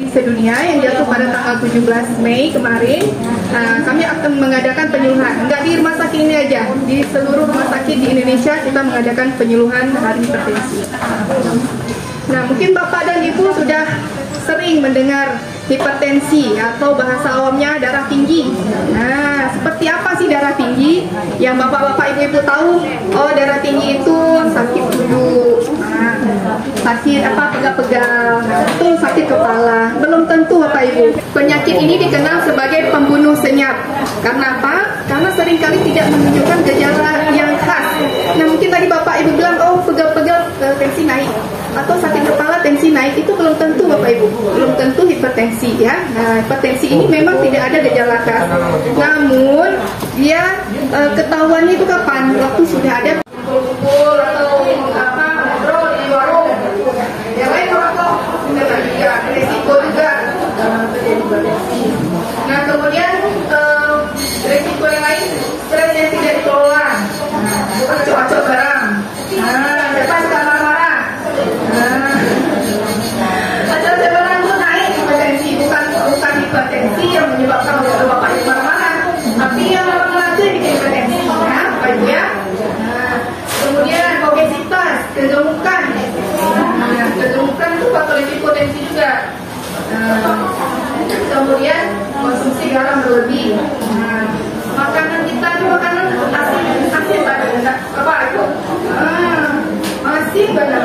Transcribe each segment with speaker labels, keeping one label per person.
Speaker 1: Sedunia yang jatuh pada tanggal 17 Mei kemarin. Kami akan mengadakan penyuluhan, nggak di rumah sakit ini aja, di seluruh rumah sakit di Indonesia kita mengadakan penyuluhan hari hipertensi. Nah, mungkin Bapak dan Ibu sudah sering mendengar hipertensi atau bahasa awamnya darah tinggi. Nah, seperti apa sih darah tinggi? Yang Bapak-bapak Ibu-ibu tahu, oh darah tinggi itu sakit duduk, sakit apa pegal-pegal, itu sakit kepala. Belum tentu Bapak Ibu. Penyakit ini dikenal sebagai pembunuh senyap. Karena apa? Karena seringkali tidak menunjukkan gejala yang khas. Nah, mungkin tadi Bapak Ibu bilang, oh pegal-pegal tensi naik, atau sakit kepala tensi naik, itu belum tentu Bapak Ibu, belum tentu hipertensi ya. Nah, hipertensi ini memang tidak ada gejala khas, namun dia ketahuannya itu kapan? Waktu sudah ada kumpul atau apa ngobrol di warung, yang lain merokok, juga resiko juga. Nah, kemudian resiko yang lain, stres yang tidak dikelola, acok-acok barang, cepat suka marah-marah. Padahal sebenarnya itu naik hipertensi, bukan hipertensi yang menyebabkan Bapak Ibu marah-marah, tapi yang marah-marah itu yang bikin hipertensi ya, Bapak Ibu ya. Kemudian obesitas, kegemukan. Kegemukan itu faktor risiko tensi juga. Kemudian konsumsi garam berlebih. Makanan kita itu makanan asin banget, apa itu? Asin banget.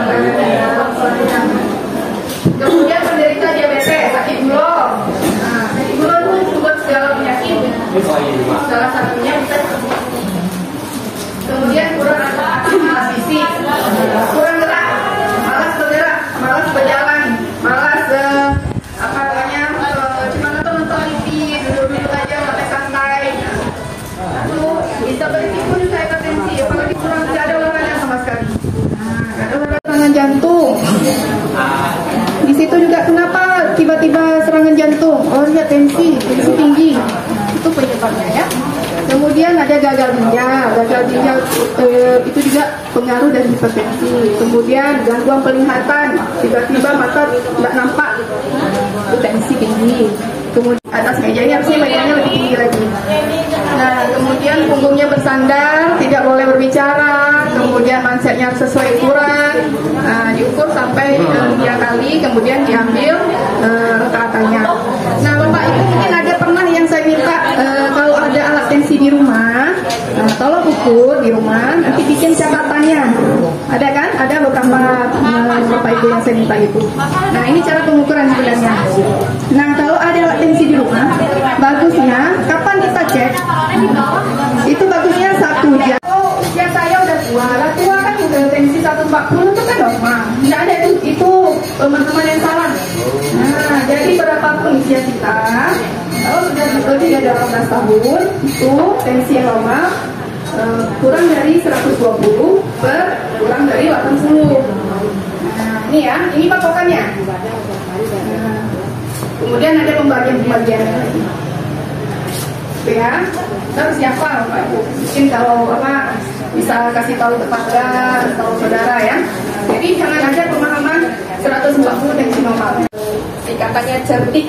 Speaker 1: Kemudian penderita diabetes, sakit gula. Sakit gula itu sumber segala penyakit. Salah satunya bisa. Kemudian kurang aktivitas fisik, kurang gerak, malas bergerak, malas berjalan, malas cuma nonton TV, duduk-duduk aja, santai-santai. Itu bisa berisiko juga hipertensi, apalagi kurang tidak ada olahraga sama sekali. Ada olahraga serangan jantung. Di situ juga kenapa tiba-tiba serangan jantung? Oh ya tensi tinggi, itu penyebabnya ya. Kemudian ada gagal ginjal itu juga pengaruh dari hipertensi. Kemudian gangguan penglihatan, tiba-tiba mata nggak nampak, itu tensi tinggi. Kemudian atas mejanya harusnya mejanya lebih tinggi lagi. Nah, kemudian punggungnya bersandar, tidak boleh berbicara, kemudian mansetnya sesuai ukuran, diukur sampai 3 kali, kemudian diambil rata-ratanya. Nah, Bapak Ibu mungkin ada pernah yang saya minta kalau ada alat tensi di rumah, tolong ukur di rumah, nanti bikin catatannya. Ada kan? Ada beberapa Bapak Ibu yang saya minta itu. Nah, ini cara pengukuran sebenarnya. Nah, kalau ada alat tensi di rumah, bagusnya kapan kita cek? Itu bagusnya 1 jam. Oh, usia saya udah tua. Lah tua kan udah tensi 140 itu kan normal. Tidak ada itu teman-teman yang salah. Nah, jadi berapapun usia kita, kalau sudah lebih dari 18 tahun, itu tensi yang normal kurang dari 120 per kurang dari 80. Nah, ini ya, ini patokannya. Kemudian ada pembagian lagi. Ya, terus siapa Pak Ibu? Mungkin kalau bisa kasih tahu tetangga atau saudara ya. Jadi jangan ada pemahaman 140 tensi normal. Katanya cerdik.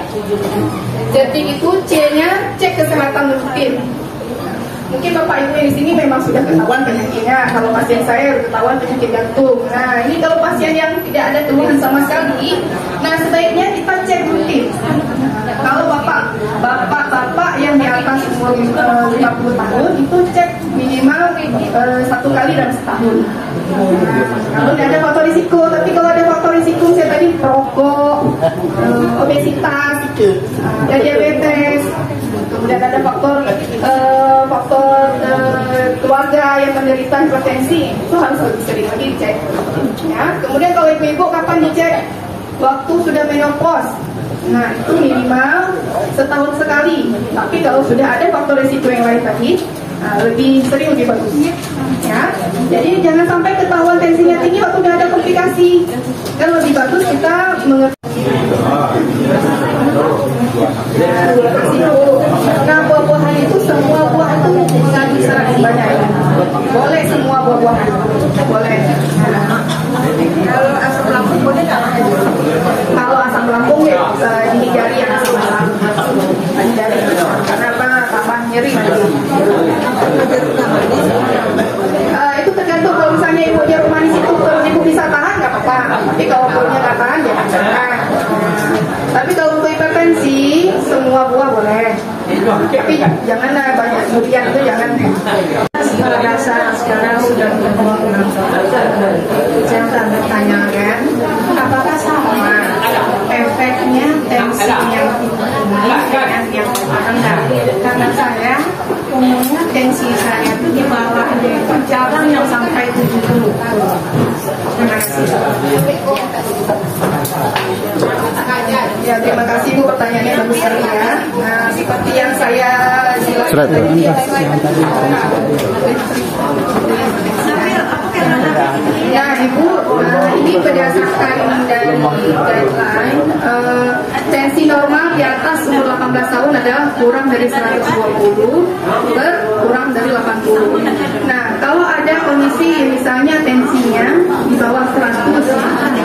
Speaker 1: Cerdik itu C-nya cek kesehatan rutin. Mungkin Bapak Ibu di sini memang sudah ketahuan penyakitnya. Kalau pasien saya ketahuan penyakit jantung. Nah, ini kalau pasien yang tidak ada keluhan sama sekali, nah sebaiknya kita cek rutin. Kalau bapak yang di atas umur 50 tahun itu cek minimal 1 kali dalam setahun. Nah, kalau tidak ada faktor risiko, tapi kalau ada faktor risiko saya tadi perokok, obesitas, diabetes, kemudian ada faktor keluarga yang menderita hipertensi, itu harus lebih sering lagi dicek. Ya. Kemudian kalau ibu-ibu kapan dicek? Waktu sudah menopause. Nah, itu minimal setahun sekali. Tapi kalau sudah ada faktor risiko yang lain tadi, lebih sering lebih bagus. Ya, jadi jangan sampai ketahuan tensinya tinggi waktu sudah ada komplikasi. Kan lebih bagus kita mengerti. Nah, buah-buahan itu semua buah itu mengandung serat yang banyak. Boleh semua buah-buahan, boleh. Kalau asam lambung boleh nggak? Kalau asam lambung ya Tapi kalau buahnya nggak tahan, ya jangan. Tapi kalau untuk hipertensi, semua buah boleh. Tapi janganlah banyak durian itu jangan. Sekarang sudah jangan bertanyakan apakah sama efeknya tensi yang tinggi dengan yang rendah. Karena saya umumnya tensi saya itu di bawah jarang yang sampai 70. Terima kasih. Ya, terima kasih Bu, pertanyaannya bagus sekali ya. Nah, seperti yang saya jelaskan tadi, nah Ibu, ini berdasarkan dari guideline, tensi normal di atas umur 18 tahun adalah kurang dari 120 kurang dari 80. Nah, kalau ada kondisi misalnya tensinya di bawah 100, nah,